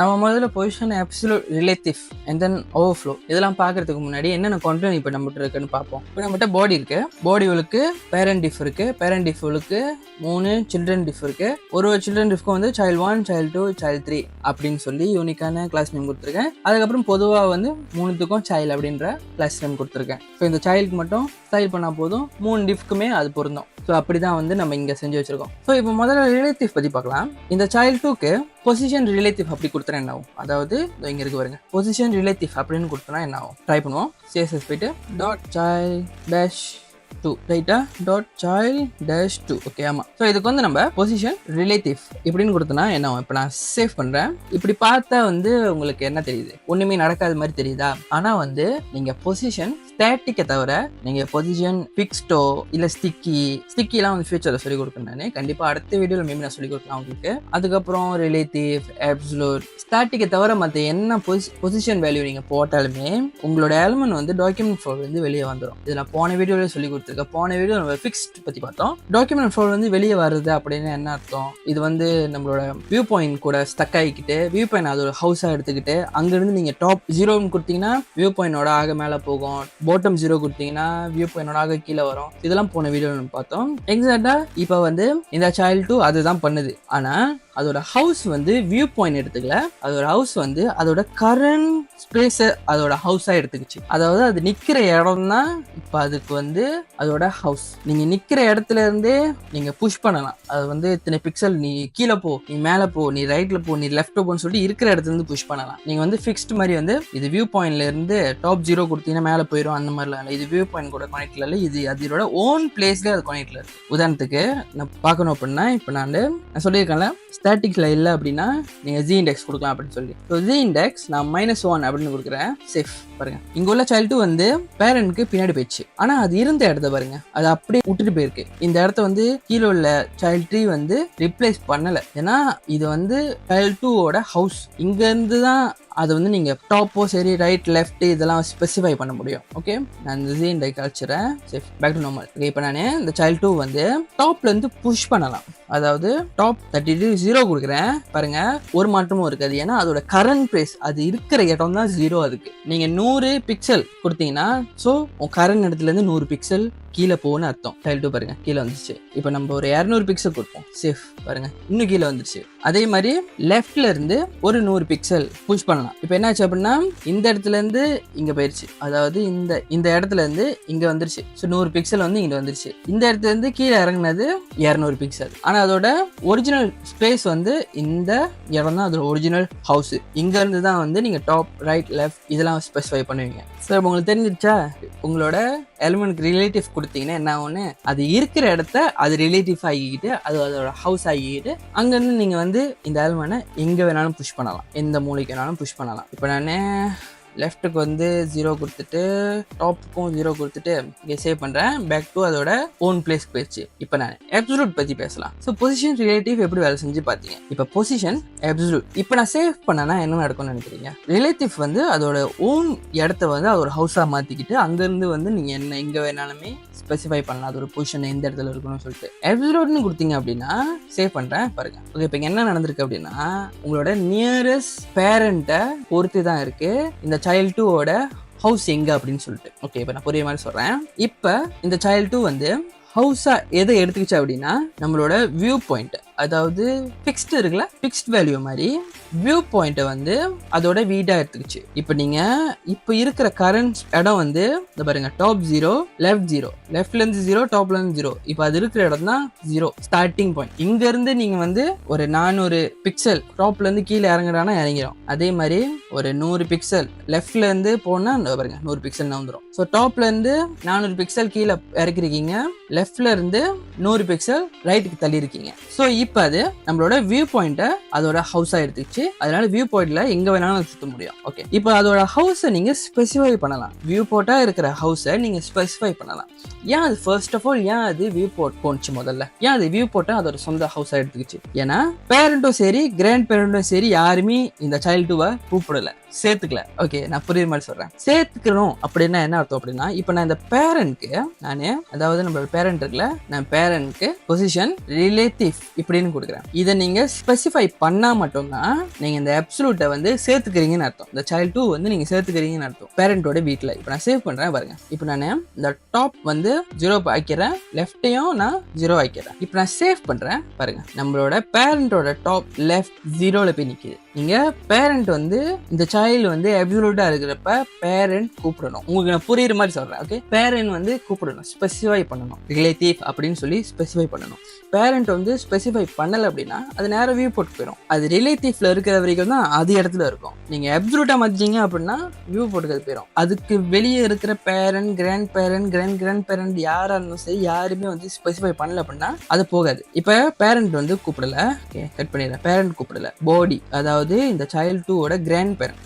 நம்ம முதல்ல position absolute relative and then overflow இதெல்லாம் பார்க்கறதுக்கு முன்னாடி என்னென்ன கான்டென்ட் இப்போ நம்மகிட்ட இருக்குன்னு பார்ப்போம். இப்போ நம்மகிட்ட பாடி இருக்கு, பாடிகளுக்கு பேரண்ட் டிஃப் இருக்கு, பேரண்ட் டிஃப்களுக்கு 3 சில்ட்ரன் டிஃப் இருக்கு. ஒரு சில்ட்ரன் டிஃப்க்கு வந்து child 1, child 2, child 3 அப்படின்னு சொல்லி யூனிக்கான கிளாஸ் நேம் கொடுத்துருக்கேன். அதுக்கப்புறம் பொதுவாக வந்து 3த்துக்கும் child அப்படின்ற கிளாஸ் நேம் கொடுத்துருக்கேன். ஸோ இந்த சைல்டுக்கு மட்டும் ஸ்டைல் பண்ணால் போதும், 3 டிஃப்க்குமே அது பொருந்தும். ஸோ அப்படி தான் வந்து நம்ம இங்கே செஞ்சு வச்சிருக்கோம். ஸோ இப்போ முதல்ல ரிலேட்டிவ் பற்றி பார்க்கலாம். இந்த child 2க்கு பொசிஷன் ரிலேட்டிவ் அப்படி கொடுத்தா என்ன ஆகும், அதாவது இங்கே இருக்கு பாருங்க, பொசிஷன் ரிலேட்டிவ் அப்படின்னு கொடுத்தனா என்ன ஆகும், ட்ரை பண்ணுவோம். CSS போயிட்டு .child-2 ரைட்டா, .child-2 ஓகே. ஆமாம். ஸோ இதுக்கு வந்து நம்ம பொசிஷன் ரிலேட்டிவ் இப்படின்னு கொடுத்தனா என்ன ஆகும். இப்போ நான் சேவ் பண்ணுறேன். இப்படி பார்த்தா வந்து உங்களுக்கு என்ன தெரியுது, ஒன்றுமே நடக்காத மாதிரி தெரியுதா? ஆனால் வந்து நீங்கள் பொசிஷன் ஸ்டாட்டிக்கை தவிர நீங்கள் பொசிஷன் ஃபிக்ஸ்டோ இல்லை ஸ்டிக்கிலாம் வந்து ஃபியூச்சரில் சொல்லிக் கொடுக்குறேன். நான் கண்டிப்பாக அடுத்த வீடியோவில் மேபி நான் சொல்லிக் கொடுக்கலாம் உங்களுக்கு. அதுக்கப்புறம் ரிலேட்டிவ், அப்சல்யூட், ஸ்டாட்டிக்கை தவிர மற்ற என்ன பொசிஷன் வேல்யூ நீங்கள் போட்டாலுமே உங்களோட எலிமெண்ட் வந்து டாக்குமெண்ட் ஃப்ளோ வந்து வெளியே வந்துடும். இது நான் போன வீடியோவில் சொல்லி கொடுத்துருக்கேன். போன வீடியோ நம்ம ஃபிக்ஸ்ட் பற்றி பார்த்தோம். டாக்குமெண்ட் ஃப்ளோ வந்து வெளியே வருது அப்படின்னு என்ன அர்த்தம், இது வந்து நம்மளோட வியூ பாயிண்ட் கூட ஸ்டக் ஆகிக்கிட்டு வியூ பாயிண்ட் அது ஒரு ஹவுஸாக எடுத்துக்கிட்டு அங்கேருந்து நீங்கள் டாப் 0 கொடுத்தீங்கன்னா வியூ பாயிண்டோட ஆக மேலே போகும், பாட்டம் 0 கொடுத்தீங்கன்னா வியூ பாயிண்டோட ஆக கீழே வரும். இதெல்லாம் போன வீடியோ நம்ம பார்த்தோம். எக்ஸாக்டா இப்போ வந்து இந்த child 2 அதுதான் பண்ணுது. ஆனா அதோட ஹவுஸ் வந்து வியூ பாயிண்ட் எடுத்துக்கல, அதோட ஹவுஸ் வந்து அதோட கரண்ட் ஸ்பேஸை அதோட ஹவுஸா எடுத்துக்கிச்சு. அதாவது அது நிக்கிற இடம் தான் இப்போ அதுக்கு வந்து அதோட ஹவுஸ். நீங்க நிக்கிற இடத்துல இருந்தே நீங்க புஷ் பண்ணலாம். அது வந்து இத்தனை பிக்சல், நீ கீழே போ, நீ மேலே போ, நீ ரைட்ல போ, நீ லெஃப்ட் போன்னு சொல்லிட்டு இருக்கிற இடத்துல இருந்து புஷ் பண்ணலாம். நீங்க வந்து ஃபிக்ஸ்ட் மாதிரி வந்து இது வியூ பாயிண்ட்ல இருந்து டாப் 0 கொடுத்தீங்கன்னா மேலே போயிடும், அந்த மாதிரிலாம் இல்லை. இது வியூ பாயிண்ட் கூட கனெக்ட்ல இல்லை, இது அதோட ஓன் பிளேஸ்ல அது கனெக்ட்ல இருக்கு. உதாரணத்துக்கு நான் பார்க்கணும் அப்படின்னா இப்போ நான் சொல்லியிருக்கேன்ல ஸ்டாட்டிக்ல இல்லை அப்படின்னா நீங்கள் Z இண்டெக்ஸ் கொடுக்கலாம் அப்படின்னு சொல்லி. ஸோ Z இண்டெக்ஸ் நான் -1 அப்படின்னு கொடுக்குறேன். சேஃப் பாருங்க, இங்க உள்ள child 2 வந்து பேரண்ட்க்கு பின்னாடி போயிடுச்சு. ஆனா அது இருந்த இடத்த பாருங்க, அது அப்படியே விட்டுட்டு போயிருக்கு. இந்த இடத்த வந்து கீழே உள்ள child 3 வந்து ரிப்ளேஸ் பண்ணல. ஏன்னா இது வந்து child 2 ஹவுஸ். இங்க இருந்து தான் அது வந்து நீங்க டாப்போ சரி ரைட் லெஃப்ட் இதெல்லாம் ஸ்பெசிஃபை பண்ண முடியும். ஓகே, நான் இந்த Z இண்டெக்ஸ் கழிச்சிடறேன். சரி, பேக் டு நார்மல். ஓகே, இப்போ நான் இந்த child 2 வந்து டாப்ல இருந்து புஷ் பண்ணலாம். அதாவது டாப் 32 0 கொடுக்குறேன் பாருங்க, ஒரு மாற்றமும் இருக்காது. ஏன்னா அதோட கரண்ட் பிளேஸ் அது இருக்கிற இடம் தான் 0. அதுக்கு நீங்க 100 பிக்சல் கொடுத்தீங்கன்னா ஸோ உன் கரண்ட் இடத்துல இருந்து 100 பிக்சல் கீழே போகணும்னு அர்த்தம். child 2 பாருங்க கீழே வந்துருச்சு. இப்போ நம்ம ஒரு 200 பிக்சல் கொடுப்போம். சேஃப் பாருங்க, இன்னும் கீழே வந்துருச்சு. அதே மாதிரி லெஃப்ட்ல இருந்து ஒரு 100 பிக்சல் புஷ் பண்ணலாம். இப்போ என்னாச்சு அப்படின்னா இந்த இடத்துல இருந்து இங்க போயிருச்சு, அதாவது இந்த இடத்துல இருந்து இங்க வந்துருச்சு. ஸோ 100 பிக்சல் வந்து இங்க வந்துருச்சு. இந்த இடத்துல இருந்து கீழே இறங்குனது 200 பிக்சல். ஆனா அதோட ஒரிஜினல் ஸ்பேஸ் வந்து இந்த இடம் தான் அதோட ஒரிஜினல் ஹவுஸ். இங்க இருந்து தான் வந்து நீங்க டாப் ரைட் லெஃப்ட் இதெல்லாம் ஸ்பெசிஃபை பண்ணுவீங்க. சார் உங்களுக்கு தெரிஞ்சிருச்சா? உங்களோட எலிமெண்ட்க்கு ரிலேட்டிவ் கொடுத்தீங்கன்னா என்ன ஆகும்னு, அது இருக்கிற இடத்த அது ரிலேட்டிவ் ஆகிக்கிட்டு அது அதோட ஹவுஸ் ஆகிக்கிட்டு அங்கேருந்து நீங்கள் வந்து இந்த எலிமெண்ட்டை எங்கே வேணாலும் புஷ் பண்ணலாம், எந்த மூலைக்கு வேணாலும் புஷ் பண்ணலாம். இப்போ நான் லெஃப்ட்டுக்கு வந்து 0 கொடுத்துட்டு டாப்புக்கும் 0 கொடுத்துட்டு இங்கே சேவ் பண்ணுறேன். பேக் டு அதோட ஓன் பிளேஸ் போயிடுச்சு. இப்போ நான் அப்சல்யூட் பற்றி பேசலாம். ஸோ பொசிஷன் ரிலேட்டிவ் எப்படி வேலை செஞ்சு பார்த்தீங்க. இப்போ பொசிஷன் அப்சல்யூட் இப்போ நான் சேவ் பண்ணனா என்ன நடக்கும்னு நினைக்கிறீங்க? ரிலேட்டிவ் வந்து அதோட ஓன் இடத்த வந்து அதோட ஹவுஸாக மாற்றிக்கிட்டு அங்கேருந்து வந்து நீங்கள் என்ன எங்கே வேணாலுமே ஸ்பெசிஃபை பண்ணலாம் அதோட பொசிஷன் எந்த இடத்துல இருக்கணும்னு சொல்லிட்டு. அப்சல்யூட்னு கொடுத்தீங்க அப்படின்னா சேவ் பண்ணுறேன் பாருங்க. ஓகே, இப்போ என்ன நடந்திருக்கு அப்படின்னா உங்களோட நியரஸ்ட் பேரண்ட்டை பொறுத்து தான் இருக்கு இந்த child 2 ஹவுஸ் எங்க அப்படின்னு சொல்லிட்டு. ஓகே, இப்போ நான் புரிய மாதிரி சொல்றேன். இப்போ இந்த child 2 வந்து ஹவுஸா எதை எடுத்துக்கிச்சு அப்படின்னா நம்மளோட வியூ பாயிண்ட், அதாவது ஃபிக்ஸ்ட் இருக்குல்ல, ஃபிக்ஸ்ட் வேல்யூ மாதிரி வியூ பாயிண்ட்டை வந்து அதோட வீடா எடுத்துக்கிச்சு. இப்போ நீங்க இப்போ இருக்கிற கரண்ட் இடம் வந்து இந்த பாருங்க, டாப் 0 லெஃப்ட் 0, லெஃப்ட்ல இருந்து 0 டாப்ல இருந்து 0. இப்போ அது இருக்கிற இடம் தான் 0 ஸ்டார்டிங் பாயிண்ட். இங்க இருந்து நீங்க வந்து ஒரு 400 பிக்சல் டாப்ல இருந்து கீழே இறங்குறானா இறங்கிடும். அதே மாதிரி ஒரு 100 பிக்சல் லெஃப்ட்ல இருந்து போனா பாருங்க 100 பிக்சல் வந்துடும். ஸோ டாப்ல இருந்து 400 பிக்சல் கீழே இறக்கிருக்கீங்க, லெஃப்ட்ல இருந்து 100 பிக்சல் ரைட்டுக்கு தள்ளி இருக்கீங்க. ஸோ இப்போ அது நம்மளோட வியூ பாயிண்ட்டை அதோட ஹவுஸா எடுத்துக்கிச்சு. அதனால வியூ பாயிண்ட்ல எங்க வேணாலும் சுத்த முடியும். ஓகே, இப்போ அதோட ஹவுஸை நீங்க ஸ்பெசிஃபை பண்ணலாம். வியூ போர்ட்டா இருக்கிற ஹவுஸை நீங்க ஸ்பெசிஃபை பண்ணலாம். ஏன் அது ஃபர்ஸ்ட் ஆஃப் ஆல் ஏன் அது வியூ போர்ட் போனுச்சு முதல்ல? ஏன் அது வியூ போர்ட்டை அதோட சொந்த ஹவுஸா எடுத்துக்கிச்சு? ஏன்னா பேரண்ட்டும் சரி கிராண்ட் பேரண்ட்டும் சரி யாருமே இந்த child 2 கூப்பிடல. சேர்த்துக்கல. ஓகே, நான் புரியுற மாதிரி சொல்றேன். சேர்த்துக்கணும் அப்படின்னா என்ன அர்த்தம் அப்படின்னா, இப்போ நான் இந்த பேரண்ட்க்கு அதாவது நம்மளோட பேரண்ட் இருக்குல்ல, நான் பேரண்ட்க்கு பொசிஷன் ரிலேட்டிவ் இப்படின்னு கொடுக்குறேன். இதை நீங்க ஸ்பெசிஃபை பண்ணா மட்டும்தான் நீங்க இந்த அப்சல்யூட்டை வந்து சேர்த்துக்கிறீங்கன்னு அர்த்தம். இந்த சைல்டு 2 வந்து நீங்க சேர்த்துக்கிறீங்கன்னு அர்த்தம் பேரண்டோட வீட்டில். இப்போ நான் சேவ் பண்றேன் பாருங்க. இப்போ நான் இந்த டாப் வந்து 0 ஆக்கிறேன், லெஃப்டையும் நான் 0 ஆக்கிறேன். இப்போ நான் சேவ் பண்றேன் பாருங்க. நம்மளோட பேரண்டோட டாப் லெஃப்ட் 0ல போய் நிக்குது. நீங்க பேரண்ட் வந்து இந்த சைல்டு வந்து அப்சல்யூட்டா இருக்கிறப்ப பேரண்ட் கூப்பிடணும். உங்களுக்கு நான் புரியுற மாதிரி சொல்றேன். ஓகே, பேரண்ட் வந்து கூப்பிடணும், ஸ்பெசிஃபை பண்ணணும், ரிலேட்டிவ் அப்படின்னு சொல்லி ஸ்பெசிஃபை பண்ணணும். பேரண்ட் வந்து ஸ்பெசிஃபை பண்ணல அப்படின்னா அது நேரம் வியூ போட்டு போயிடும். அது ரிலேட்டிவ்ல இருக்கிற வரைக்கும் தான் அது இடத்துல இருக்கும். நீங்க அப்சல்யூட்டா மாத்திட்டீங்க அப்படின்னா வியூ போட்டுக்கிறது போயிடும். அதுக்கு வெளியே இருக்கிற பேரண்ட், கிராண்ட் பேரண்ட் யாரா இருந்தாலும் சரி, யாருமே வந்து ஸ்பெசிஃபை பண்ணல அப்படின்னா அது போகாது. இப்ப பேரண்ட் வந்து கூப்பிடல, கட் பண்ணிடுறேன். பேரண்ட் கூப்பிடல, பாடி அதாவது இந்த சைல்டு 2 கிராண்ட் பேரண்ட்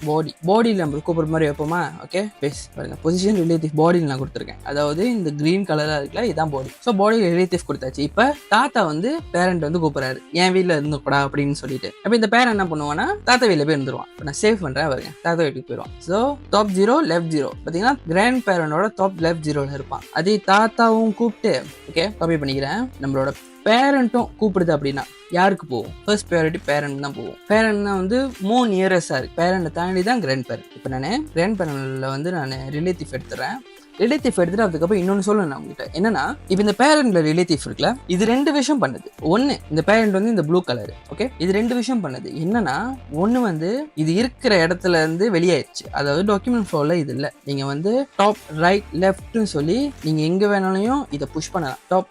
பாடியில் நம்ம கூப்பிடுற மாதிரி வைப்போமா? ஓகே, பேஸ் பாருங்க. பொசிஷன் ரிலேட்டிவ் பாடியில் நான் கொடுத்துருக்கேன். அதாவது இந்த கிரீன் கலரா இருக்குல்ல, இதான் பாடி. ஸோ பாடி ரிலேட்டிவ் கொடுத்தாச்சு. இப்போ தாத்தா வந்து பேரண்ட் வந்து கூப்பிடுறாரு, என் வீட்டில் இருந்துக்கூடா அப்படின்னு சொல்லிட்டு. அப்போ இந்த பேரண்ட் என்ன பண்ணுவான்னா தாத்தா வீட்டில் போய் இருந்துருவான். இப்போ நான் சேவ் பண்றேன் பாருங்க, தாத்தா வீட்டுக்கு போயிடுவான். ஸோ டாப் 0 லெஃப்ட் 0 பார்த்தீங்கன்னா கிராண்ட் பேரண்டோட டாப் லெஃப்ட் 0ல இருப்பான். அதே தாத்தாவும் கூப்பிட்டு, ஓகே காப்பி பண்ணிக்கிறேன், நம்மளோட பேரண்ட்டும் கூப்பிடுது அப்படின்னா யாருக்கு போகும்? ஃபர்ஸ்ட் ப்ரையாரிட்டி பேரண்ட் தான் போகும். பேரண்ட் தான் வந்து மோர் நியரஸ்டா இருக்கு. பேரண்ட்டை தாண்டி தான் கிராண்ட் பேரண்ட். இப்போ நான் கிராண்ட் பேரண்ட்ல வந்து நான் ரிலேட்டிவ் எடுத்துறேன். ரிலேட்டிவ் எடுத்துட்டு அதுக்கப்புறம் இன்னொன்று சொல்லணும் நான் உங்ககிட்ட. என்னன்னா, இப்போ இந்த பேரண்ட்ல ரிலேட்டிவ் இருக்குல்ல, இது 2 விஷயம் பண்ணுது. ஒன்று, இந்த பேரண்ட் வந்து இந்த ப்ளூ கலர், ஓகே, இது 2 விஷயம் பண்ணுது. என்னன்னா, ஒன்று வந்து இது இருக்கிற இடத்துல இருந்து வெளியாயிடுச்சு. அதாவது டாக்குமெண்ட் ஃப்ளோவில் இது இல்லை. நீங்கள் வந்து டாப் ரைட் லெஃப்ட்னு சொல்லி நீங்கள் எங்கே வேணாலும் இதை புஷ் பண்ணலாம். டாப்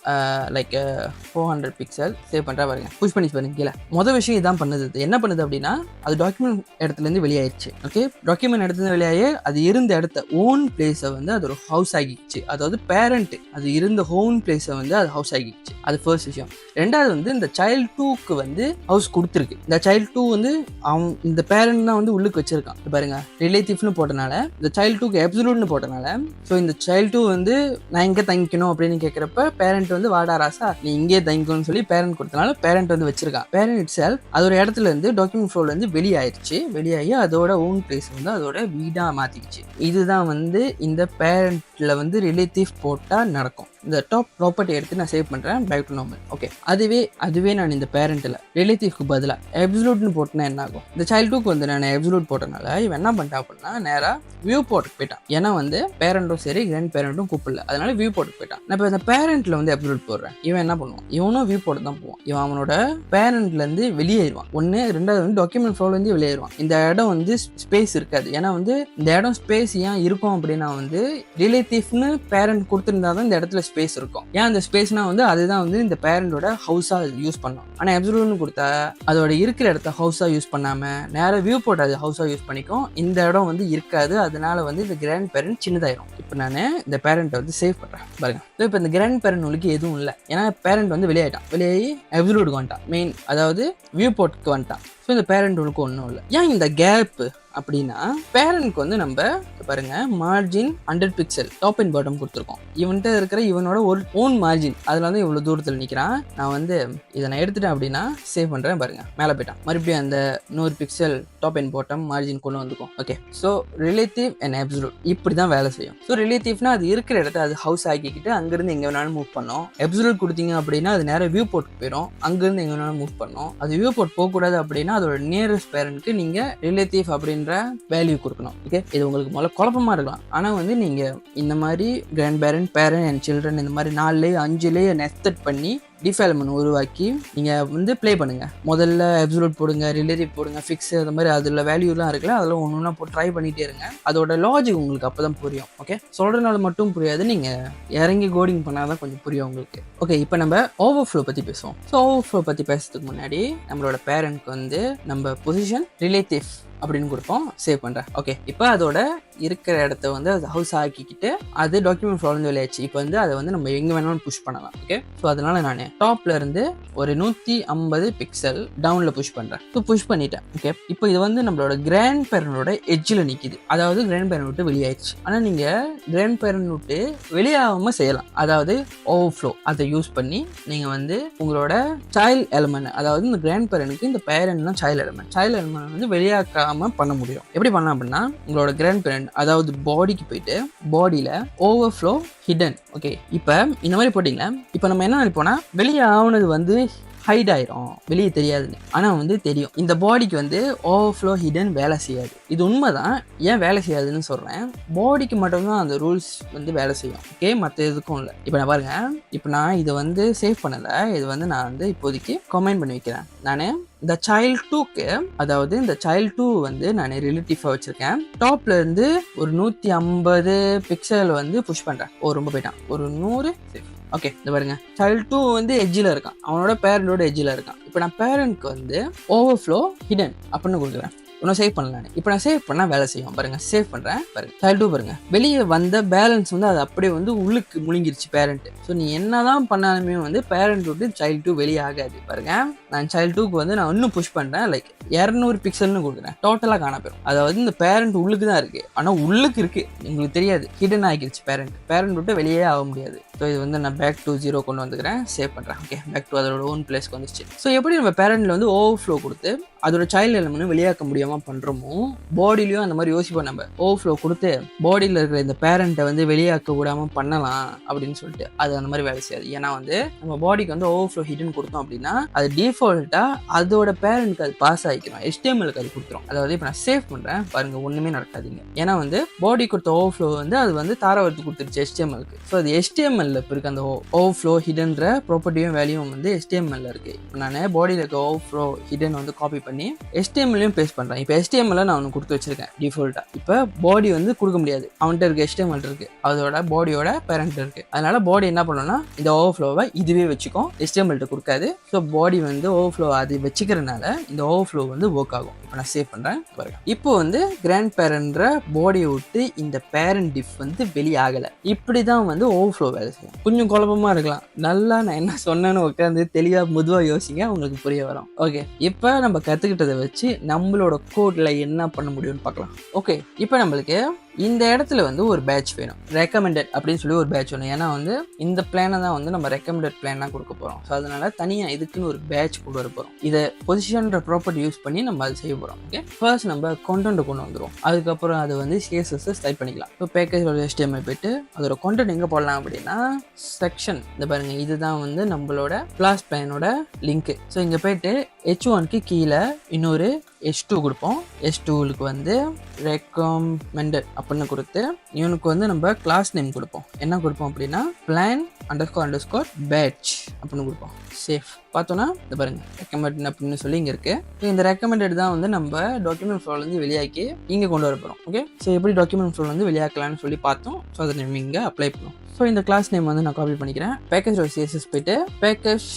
லைக் 400 பிக்சல் சேவ் பண்ணுறா பாருங்க, புஷ் பண்ணி பாருங்க கீழே. மொதல் விஷயம் இதான் பண்ணுது. என்ன பண்ணுது அப்படின்னா, அது டாக்குமெண்ட் இடத்துல இருந்து வெளியாயிடுச்சு. ஓகே, டாக்குமெண்ட் இடத்துல இருந்து வெளியாகி அது இருந்த இடத்த ஓன் பிளேஸை வந்து அது ஒரு ஹவுஸ் ஆகிடுச்சு. அதாவது பேரண்ட் அது இருந்த ஹோம் பிளேஸை வந்து அது ஹவுஸ் ஆகிடுச்சு. அது ஃபர்ஸ்ட் விஷயம். ரெண்டாவது வந்து இந்த சைல்டு 2க்கு வந்து ஹவுஸ் கொடுத்துருக்கு. இந்த சைல்டு 2 வந்து அவன் இந்த பேரண்ட் தான் வந்து உள்ளுக்கு வச்சிருக்கான். பாருங்க, ரிலேட்டிவ்னு போட்டனால, இந்த சைல்டு 2க்கு அப்சல்யூட்னு போட்டனால, ஸோ இந்த சைல்டு 2 வந்து நான் எங்கே தங்கிக்கணும் அப்படின்னு கேட்குறப்ப பேரண்ட் வந்து வாடா ராசா நீ இங்கே தங்கிக்கணும்னு சொல்லி பேரண்ட் கொடுத்தனால பேரண்ட் வந்து வச்சிருக்கான். பேரண்ட் இட் செல்ஃப் அதோட இடத்துல இருந்து டாக்குமெண்ட் ஃப்ளோல இருந்து வெளியாயிடுச்சு. வெளியாகி அதோட ஓன் பிளேஸ் வந்து அதோட வீடா மாத்திக்கிச்சு. இதுதான் வந்து இந்த பேரண்ட்ல வந்து ரிலேட்டிவ் போட்டா நடக்கும். இந்த டாப் ப்ராப்பர்ட்டி எடுத்து நான் சேவ் பண்றேன் பேக் டு நார்மல். ஓகே, அதுவே நான் இந்த பேரண்ட்ல ரிலேட்டிவ்க்கு பதிலா அப்சல்யூட்னு போட்டனா என்ன ஆகும்? இந்த சைல்டு 2க்கு வந்து நான் அப்சல்யூட் போட்டனால இவன் என்ன பண்ணிட்டா அப்படின்னா நேரா வியூ போர்ட்டுக்கு போயிட்டான். ஏன்னா வந்து பேரண்ட்டும் சரி கிராண்ட் பேரண்ட்டும் கூப்பிடல, அதனால வியூ போர்ட்டுக்கு போயிட்டான். நான் இப்போ இந்த பேரண்ட்ல வந்து அப்சல்யூட் போடுறேன். இவன் என்ன பண்ணுவான்? இவனும் வியூ போர்ட் தான் போவான். இவன் அவனோட பேரண்ட்ல இருந்து வெளியேறுவான். ஒன்று, ரெண்டாவது வந்து டாக்குமெண்ட் ஃப்ளோல இருந்து வெளியேறுவான். இந்த இடம் வந்து ஸ்பேஸ் இருக்காது. ஏன்னா வந்து இந்த இடம் ஸ்பேஸ் ஏன் இருக்கும் அப்படின்னா வந்து ரிலேட்டிவ்னு பேரண்ட் கொடுத்துருந்தா தான் இந்த இடத்துல ஸ்பேஸ் இருக்கும். ஏன் அந்த ஸ்பேஸ்னா வந்து அதுதான் வந்து இந்த பேரண்டோட ஹவுஸா யூஸ் பண்ணோம். ஆனால் அப்சல்யூட்னு கொடுத்தா அதோட இருக்கிற இடத்த ஹவுஸா யூஸ் பண்ணாம நேர வியூ போர்ட் அது ஹவுஸா யூஸ் பண்ணிக்கும். இந்த இடம் வந்து இருக்காது. அதனால வந்து இந்த கிராண்ட் பேரண்ட் சின்னதாயிரும். இப்போ நான் இந்த பேரண்ட்டை வந்து சேவ் பண்றேன் பாருங்க. இப்போ இந்த கிராண்ட் பேரண்ட் உங்களுக்கு எதுவும் இல்லை. ஏன்னா பேரண்ட் வந்து வெளியாயிட்டான். வெளியாகி அப்சல்யூட்க்கு வந்துட்டான். மெயின் அதாவது வியூ போர்ட்டுக்கு வந்துட்டான். ஸோ இந்த பேரண்ட் உங்களுக்கு ஒன்றும் இல்லை. ஏன் இந்த கேப்பு அப்படின்னா, பேரண்ட்க்கு வந்து நம்ம பாருங்க margin 100 pixel top and bottom கொடுத்துருக்கோம். இவன்கிட்ட இருக்கிற இவனோட ஒரு ஓன் மார்ஜின் அதில் வந்து இவ்வளோ தூரத்தில் நிற்கிறான். நான் வந்து இதை நான் எடுத்துட்டேன் அப்படின்னா சேவ் பண்ணுறேன் பாருங்க, மேலே போயிட்டான். மறுபடியும் அந்த 100 pixel top and bottom margin கொண்டு வந்துக்கும். Okay, so relative and absolute இப்படி தான் வேலை செய்யும். ஸோ ரிலேட்டிவ்னா அது இருக்கிற இடத்த அது ஹவுஸ் ஆக்கிக்கிட்டு அங்கேருந்து எங்கே வேணாலும் மூவ் பண்ணோம். அப்சல்யூட் கொடுத்தீங்க அப்படின்னா அது நேராக வியூ போர்ட் போயிடும். அங்கேருந்து எங்கே வேணாலும் மூவ் பண்ணோம். அது வியூ போர்ட் போகக்கூடாது அப்படின்னா அதோட நியரஸ்ட் பேரண்ட்க்கு நீங்கள் ரிலேட்டிவ் அப்படின்ற வேல்யூ கொடுக்கணும். ஓகே, இது உங்களுக்கு முதல்ல குழப்பமா இருக்கலாம். ஆனால் வந்து நீங்கள் இந்த மாதிரி கிராண்ட் பேரண்ட் அண்ட் சில்ட்ரன் இந்த மாதிரி 4-5 நெஸ்டட் பண்ணி டிஃபைல்மெண்ட் உருவாக்கி நீங்கள் வந்து ப்ளே பண்ணுங்கள். முதல்ல அப்சல்யூட் போடுங்க, ரிலேட்டிவ் போடுங்க, ஃபிக்ஸ் அந்த மாதிரி அதில் வேல்யூலாம் இருக்குல்ல, அதெல்லாம் ஒன்று ஒன்றா போட்டு ட்ரை பண்ணிகிட்டே இருங்க. அதோட லாஜிக் உங்களுக்கு அப்போ தான் புரியும். ஓகே, சொல்கிறனால மட்டும் புரியாது, நீங்கள் இறங்கி கோடிங் பண்ணால் தான் கொஞ்சம் புரியும் உங்களுக்கு. ஓகே, இப்போ நம்ம ஓவர்ஃப்ளோ பற்றி பேசுவோம். ஸோ ஓவர்ஃப்ளோ பற்றி பேசுறதுக்கு முன்னாடி நம்மளோட பேரண்ட்க்கு வந்து நம்ம பொசிஷன் ரிலேட்டிவ் அப்படின்னு கொடுப்போம். சேவ் பண்ணுறேன். ஓகே, இப்போ அதோட இருக்கிற இடத்த வந்து அது ஹவுஸ் ஆக்கிக்கிட்டு அது டாக்குமெண்ட் ஃப்ளோலேருந்து வெளியாச்சு. இப்போ வந்து அதை வந்து நம்ம எங்கே வேணாலும் புஷ் பண்ணலாம். ஓகே, ஸோ அதனால நான் டாப்ல இருந்து ஒரு 150 பிக்சல் டவுன்ல புஷ் பண்றேன். ஸோ புஷ் பண்ணிட்டேன். ஓகே, இப்போ இது வந்து நம்மளோட கிராண்ட் பேரனோட எட்ஜில் நிற்கிது. அதாவது கிராண்ட் பேரன் விட்டு வெளியாயிடுச்சு. ஆனால் நீங்க கிராண்ட் பேரன் விட்டு வெளியாகாம செய்யலாம். அதாவது ஓவர்ஃப்ளோ அதை யூஸ் பண்ணி நீங்க வந்து உங்களோட சைல்ட் எலிமெண்ட், அதாவது இந்த கிராண்ட் பேரனுக்கு இந்த பேரன் தான் சைல்ட் எலிமெண்ட் வந்து வெளியாக்காம பண்ண முடியும். எப்படி பண்ணலாம் அப்படின்னா, உங்களோட கிராண்ட் பேரன் அதாவது பாடிக்கு போயிட்டு பாடியில ஓவர்ஃப்ளோ ஹிடன். ஓகே, இப்போ இந்த மாதிரி போட்டிங்களா, இப்போ நம்ம என்ன நினைப்போம்னா வெளியே ஆகுனது வந்து ஹைட் ஆயிரும், வெளியே தெரியாதுன்னு. ஆனால் வந்து தெரியும். இந்த பாடிக்கு வந்து ஓவர்ஃப்ளோ ஹிடன் வேலை செய்யாது. இது உண்மைதான். ஏன் வேலை செய்யாதுன்னு சொல்கிறேன், பாடிக்கு மட்டும்தான் அந்த ரூல்ஸ் வந்து வேலை செய்யும். ஓகே, மற்ற எதுக்கும் இல்லை. இப்போ நான் பாருங்க, இப்போ நான் இதை வந்து சேவ் பண்ணலை. இது வந்து நான் வந்து இப்போதைக்கு கமெண்ட் பண்ணி வைக்கிறேன். நான் இந்த child 2க்கு, அதாவது இந்த child 2 வந்து நான் ரிலேட்டிவாக வச்சிருக்கேன். டாப்ல இருந்து ஒரு 150 பிக்சல் வந்து புஷ் பண்ணுறேன். ரொம்ப போயிட்டான், ஒரு 100. ஓகே, இந்த பாருங்க, child 2 வந்து எட்ஜில் இருக்கான், அவனோட பேரண்டோட எட்ஜில் இருக்கான். இப்போ நான் பேரண்ட்க்கு வந்து ஓவர்ஃப்ளோ ஹிடன் அப்படின்னு கொடுக்குறேன். இன்னும் சேவ் பண்ணலாம். இப்போ நான் சேவ் பண்ணால் வேலை செய்யும். பாருங்க, சேவ் பண்ணுறேன். பாருங்க, child 2 பாருங்க, வெளியே வந்த பேலன்ஸ் வந்து அது அப்படியே வந்து உள்ளுக்கு முழுங்கிருச்சு பேரண்ட். ஸோ நீ என்னதான் பண்ணாலுமே வந்து பேரண்ட் விட்டு child 2 வெளியே ஆகாது. பாருங்க, நான் child 2க்கு வந்து நான் இன்னும் புஷ் பண்ணுறேன். லைக் 200 பிக்சல்னு கொடுக்குறேன். டோட்டலாக காண போயிடும். அதாவது இந்த பேரண்ட் உள்ளுக்கு தான் இருக்குது, ஆனால் உள்ளுக்கு இருக்குது, உங்களுக்கு தெரியாது. ஹிடன் ஆகிருச்சு பேரண்ட் விட்டு வெளியே ஆக முடியாது. ஸோ இது வந்து நான் பேக் டு 0 கொண்டு வந்துக்கிறேன். சேவ் பண்ணுறேன். ஓகே, பேக் டு அதோட ஓன் பிளேஸ்க்கு வந்துச்சு. ஸோ எப்படி நம்ம பேரண்ட்ல வந்து ஓவர்ஃப்ளோ கொடுத்து அதோட சைல்டு எலிமெண்ட் வெளியாக்க முடியாமல் பண்ணுறோமோ, பாடியிலையும் அந்த மாதிரி யோசிப்போம். நம்ம ஓவர்ஃப்ளோ கொடுத்து பாடியில் இருக்கிற இந்த பேரண்ட்டை வந்து வெளியாக்க விடாமல் பண்ணலாம் அப்படின்னு சொல்லிட்டு அது அந்த மாதிரி வேலை செய்யாது. ஏன்னா வந்து நம்ம பாடிக்கு வந்து ஓவர்ஃப்ளோ ஹிடன் கொடுத்தோம் அப்படின்னா அது டிஃபால்ட்டாக அதோட பேரண்ட்க்கு அது பாஸ் ஆகிக்கிறோம், HTMLக்கு அது கொடுத்துரும். அதாவது இப்போ நான் சேவ் பண்ணுறேன். பாருங்க, ஒன்றுமே நடக்காதீங்க. ஏன்னா வந்து பாடி கொடுத்த ஓவர்ஃப்ளோ வந்து அது வந்து தாராவரத்து கொடுத்துருச்சு HTMLக்கு. ஸோ அது HTML இப்போ இருக்குது. அந்த ஓவர்ஃப்ளோ ஹிடன்ற ப்ராப்பர்ட்டியும் வேல்யூவும் வந்து HTML இருக்குது. இப்போ நான் பாடியில் இருக்க ஓவர்ஃப்ளோ ஹிடன் வந்து காப்பி பண்ணி HTML பேஸ்ட் பண்றேன். இப்போ HTML நான் அவனுக்கு கொடுத்து வச்சிருக்கேன் டிஃபால்ட்டா. இப்போ பாடி வந்து கொடுக்க முடியாது, அவன்கிட்ட இருக்க HTML இருக்கு, அதோட பாடியோட பேரண்ட் இருக்கு. அதனால பாடி என்ன பண்ணணும்னா இந்த ஓவர்ஃப்ளோவை இதுவே வச்சுக்கும், HTML கொடுக்காது. ஸோ பாடி வந்து ஓவர்ஃப்ளோ அது வச்சுக்கிறதுனால இந்த ஓவர்ஃப்ளோ வந்து ஒர்க் ஆகும். இப்போ நான் சேவ் பண்றேன். பாருங்க, இப்போ வந்து கிராண்ட் பேரண்ட்ற பாடியை விட்டு இந்த பேரண்ட் டிஃப் வந்து வெளியாகலை. இப்படி தான் வந்து ஓவர்ஃப்ளோ வேலை செய்யும். கொஞ்சம் குழப்பமா இருக்கலாம். நல்லா நான் என்ன சொன்னேன்னு உட்காந்து தெளிவாக மெதுவாக யோசிங்க, உங்களுக்கு புரிய வரும். ஓகே, இப்போ நம்ம கற்றுக்கிட்டதை வச்சு நம்மளோட கோட்ல என்ன பண்ண முடியும்னு பார்க்கலாம். ஓகே, இப்போ நம்மளுக்கு இந்த இடத்துல வந்து ஒரு பேட்ச் வேணும், ரெக்கமெண்டட் அப்படின்னு சொல்லி ஒரு பேட்ச் வேணும். ஏன்னா வந்து இந்த பிளானை தான் வந்து நம்ம ரெக்கமெண்டட் பிளான் தான் கொடுக்க போகிறோம். ஸோ அதனால தனியாக இதுக்குன்னு ஒரு பேட்ச் கொண்டு வர போகிறோம். இதை பொசிஷன்ற ப்ராப்பர்ட்டி யூஸ் பண்ணி நம்ம அதை செய்ய போகிறோம். ஓகே, ஃபர்ஸ்ட் நம்ம கண்டென்ட் கொண்டு வந்துடும். அதுக்கப்புறம் அது வந்து CSS டைப் பண்ணிக்கலாம். இப்போ பேக்கேஜோட HTML போயிட்டு அதோட கண்டென்ட் எங்கே போடலாம் அப்படின்னா செக்ஷன். இந்த பாருங்க, இதுதான் வந்து நம்மளோட கிளாஸ் பிளானோட லிங்க். ஸோ இங்கே போயிட்டு H1க்கு கீழே இன்னொரு H2 கொடுப்போம். H2க்கு வந்து ரெக்கமெண்டட் அப்படின்னு கொடுத்து இவனுக்கு வந்து நம்ம கிளாஸ் நேம் கொடுப்போம். என்ன கொடுப்போம் அப்படின்னா plan__ batch அப்படின்னு கொடுப்போம். சேஃப் பார்த்தோன்னா இந்த பாருங்க, ரெக்கமெண்டட் அப்படின்னு சொல்லி இங்கே இருக்கு. இந்த ரெக்கமெண்டட் தான் வந்து நம்ம டாக்குமெண்ட் ஃப்ளோலேருந்து வெளியாக்கி இங்கே கொண்டு வர போகிறோம். ஓகே, ஸோ எப்படி டாக்குமெண்ட் ஃப்ளோலேருந்து வெளியாக்கலாம்னு சொல்லி பார்த்தோம். ஸோ அதை நம்ம இங்கே அப்ளை பண்ணுவோம். ஸோ இந்த கிளாஸ் நேம் வந்து நான் காப்பி பண்ணிக்கிறேன். பேக்கேஜோட CSS போயிட்டு package__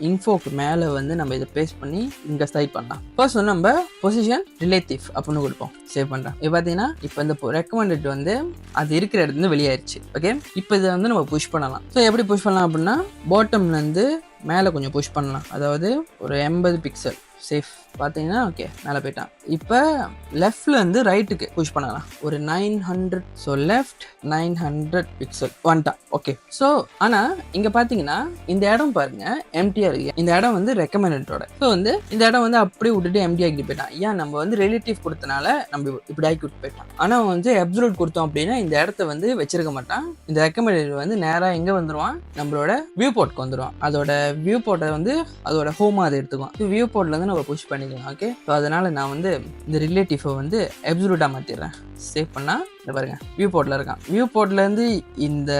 infoக்கு மேலே வந்து நம்ம இதை பேஸ்ட் பண்ணி இங்கே டைப் பண்ணலாம். ஃபர்ஸ்ட் வந்து நம்ம பொசிஷன் ரிலேட்டிவ் அப்படின்னு கொடுப்போம். சேவ் பண்ணுறேன். இப்போ பார்த்தீங்கன்னா இப்போ இந்த ரெக்கமெண்டட் வந்து அது இருக்கிற இடத்துல வெளியாயிருச்சு. ஓகே, இப்போ இதை வந்து நம்ம புஷ் பண்ணலாம். ஸோ எப்படி புஷ் பண்ணலாம் அப்படின்னா பாட்டம்லேருந்து மேலே கொஞ்சம் புஷ் பண்ணலாம். அதாவது ஒரு 80 பிக்சல். சேஃப் பார்த்தீங்கன்னா ஓகே, மேலே போயிட்டான். இப்போ லெஃப்ட்லேருந்து ரைட்டுக்கு புஷ் பண்ணலாம் ஒரு 900. ஸோ லெஃப்ட் 900 பிக்சல் வந்துட்டான். ஓகே, ஸோ ஆனால் இங்கே பார்த்தீங்கன்னா இந்த இடம் பாருங்க எம்டியாக இருக்கு. இந்த இடம் வந்து ரெக்கமெண்டடோட. ஸோ வந்து இந்த இடம் வந்து அப்படியே விட்டுட்டு எம்டி ஆகிட்டு போயிட்டான். ஏன் நம்ம வந்து ரிலேட்டிவ் கொடுத்தனால நம்ம இப்படி ஆக்கி விட்டு போயிட்டான். ஆனால் வந்து அப்சல்யூட் கொடுத்தோம் அப்படின்னா இந்த இடத்த வந்து வச்சிருக்க மாட்டான். இந்த ரெக்கமெண்டட் வந்து நேராக எங்கே வந்துடுவான், நம்மளோட வியூ போர்ட்க்கு வந்துடுவான். அதோட வியூ போர்ட்டை வந்து அதோட ஹோமாக அதை எடுத்துக்குவான். வியூ போர்ட்லேருந்து நம்ம புஷ் பண்ணிக்கலாம். ஓகே, ஸோ அதனால நான் வந்து இந்த ரிலேட்டிவை வந்து அப்சல்யூட்டாக மாற்றிடுறேன். சேவ் பண்ணால் இந்த பாருங்க வியூ போர்ட்டில் இருக்கான். வியூ போர்ட்லேருந்து இந்த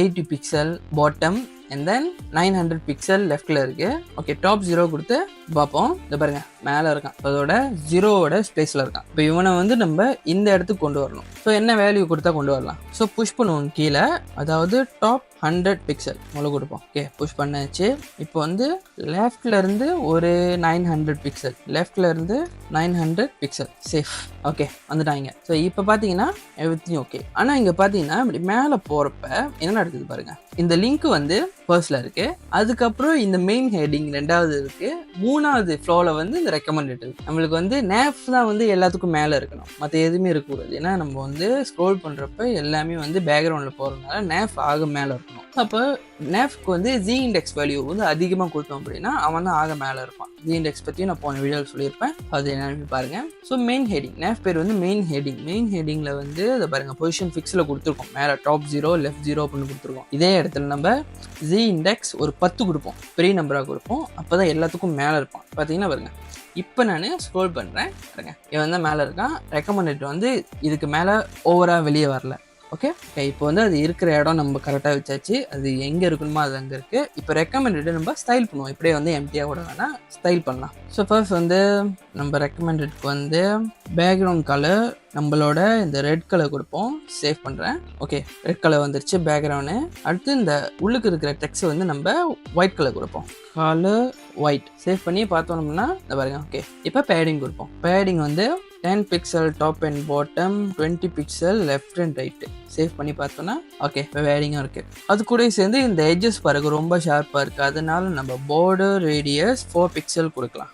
80 pixel bottom and then 900 pixel லெஃப்டில் இருக்குது. ஓகே, டாப் 0 கொடுத்து பார்ப்போம். இந்த பாருங்க மேலே இருக்கான், அதோட 0வோட ஸ்பேஸில் இருக்கான். இப்போ இவனை வந்து நம்ம இந்த இடத்துக்கு கொண்டு வரணும். ஸோ என்ன வேல்யூ கொடுத்தா கொண்டு வரலாம். ஸோ புஷ் பண்ணுவோம் கீழே, அதாவது டாப் 100 பிக்சல் முதல்ல கொடுப்போம். ஓகே, புஷ் பண்ணாச்சு. இப்போ வந்து லெஃப்ட்ல இருந்து ஒரு 900 பிக்சல், லெஃப்ட்ல இருந்து 900 பிக்சல். சேஃப். ஓகே, வந்துட்டாங்க. ஸோ இப்போ பார்த்தீங்கன்னா எவ்ரிதிங் ஓகே. ஆனால் இங்கே பார்த்தீங்கன்னா இப்படி மேலே போகிறப்ப என்ன நடக்குது பாருங்க. இந்த லிங்க் வந்து ஃபர்ஸ்ட்ல இருக்கு, அதுக்கப்புறம் இந்த மெயின் ஹெட்டிங் ரெண்டாவது இருக்கு, மூணாவது ஃப்ளோவில் வந்து இந்த ரெக்கமெண்டட் இருக்கு. நம்மளுக்கு வந்து நேஃப் தான் வந்து எல்லாத்துக்கும் மேலே இருக்கணும், மற்ற எதுவுமே இருக்கக்கூடாது. ஏன்னா நம்ம வந்து ஸ்க்ரோல் பண்ணுறப்ப எல்லாமே வந்து பேக்ரவுண்டில் போகிறதுனால நேஃப் ஆக மேலே இருக்கணும். அப்போ நேஃப்க்கு வந்து ஜி இண்டெக்ஸ் வேல்யூ வந்து அதிகமாக கொடுத்தோம் அப்படின்னா அவன் தான் ஆக மேலே இருப்பான். ஜி இண்டெக்ஸ் பற்றியும் நான் போன வீடியோவில் சொல்லியிருப்பேன், அது என்னன்னு பாருங்க. ஸோ மெயின் ஹெட்டிங், நேஃப் பேர் வந்து மெயின் ஹெட்டிங். மெயின் ஹெட்டிங்கில் வந்து அதை பாருங்க பொசிஷன் ஃபிக்ஸில் கொடுத்துருக்கோம், மேலே டாப் 0 லெஃப்ட் 0 அப்படின்னு கொடுத்துருக்கோம். இதே இடத்துல நம்ம ஜி இண்டெக்ஸ் ஒரு 10 கொடுப்போம், பெரிய நம்பராக கொடுப்போம், அப்போ தான் எல்லாத்துக்கும் மேலே இருப்பான். பார்த்தீங்கன்னா பாருங்க, இப்போ நான் ஸ்க்ரோல் பண்ணுறேன் பாருங்க, இவன் தான் மேலே இருக்கான். ரெக்கமெண்டட் வந்து இதுக்கு மேலே ஓவராக வெளியே வரல. ஓகே, இப்போ வந்து அது இருக்கிற இடம் நம்ம கரெக்டாக வச்சாச்சு, அது எங்கே இருக்கணுமோ அது அங்கே இருக்குது. இப்போ ரெக்கமெண்டட் நம்ம ஸ்டைல் பண்ணுவோம், இப்படியே வந்து எம்டியாக கூட வேணால் ஸ்டைல் பண்ணலாம். ஸோ ஃபர்ஸ்ட் வந்து நம்ம ரெக்கமெண்டட்க்கு வந்து பேக்ரவுண்ட் கலர் நம்மளோட இந்த ரெட் கலர் கொடுப்போம். சேவ் பண்ணுறேன். ஓகே, ரெட் கலர் வந்துருச்சு பேக்ரவுண்டு. அடுத்து இந்த உள்ளுக்கு இருக்கிற டெக்ஸ்ட் வந்து நம்ம ஒயிட் கலர் கொடுப்போம், கலர் ஒயிட். சேவ் பண்ணி பார்த்தோம்னா இந்த பாருங்க. ஓகே, இப்போ பேடிங் கொடுப்போம். பேடிங் வந்து 10 pixel top and bottom, 20 pixel left and right. Save பண்ணி பார்த்தோன்னா ஓகே, இப்போ வேடிங்காக இருக்குது. அது கூட சேர்ந்து இந்த எட்ஜஸ் பாருங்க ரொம்ப ஷார்ப்பாக இருக்குது, அதனால நம்ம border radius 4 பிக்சல் கொடுக்கலாம்.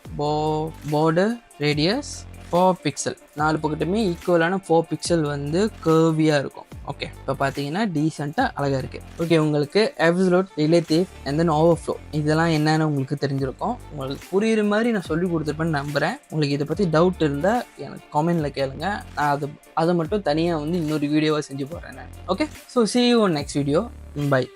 border radius 4 பிக்சல், 4 பக்கத்துமே ஈக்குவலான 4 பிக்சல் வந்து கர்வியாக இருக்கும். ஓகே, இப்போ பார்த்தீங்கன்னா டீசெண்டாக அழகாக இருக்குது. ஓகே, உங்களுக்கு absolute, relative and then overflow இதெல்லாம் என்னென்னு உங்களுக்கு தெரிஞ்சிருக்கும். உங்களுக்கு புரியுற மாதிரி நான் சொல்லி கொடுத்துருப்பேன்னு நம்புகிறேன். உங்களுக்கு இதை பற்றி டவுட் இருந்தால் எனக்கு காமெண்டில் கேளுங்க, நான் அதை மட்டும் தனியாக வந்து இன்னொரு வீடியோவாக செஞ்சு போடுறேன் நான். Okay, so see you on next video. Bye.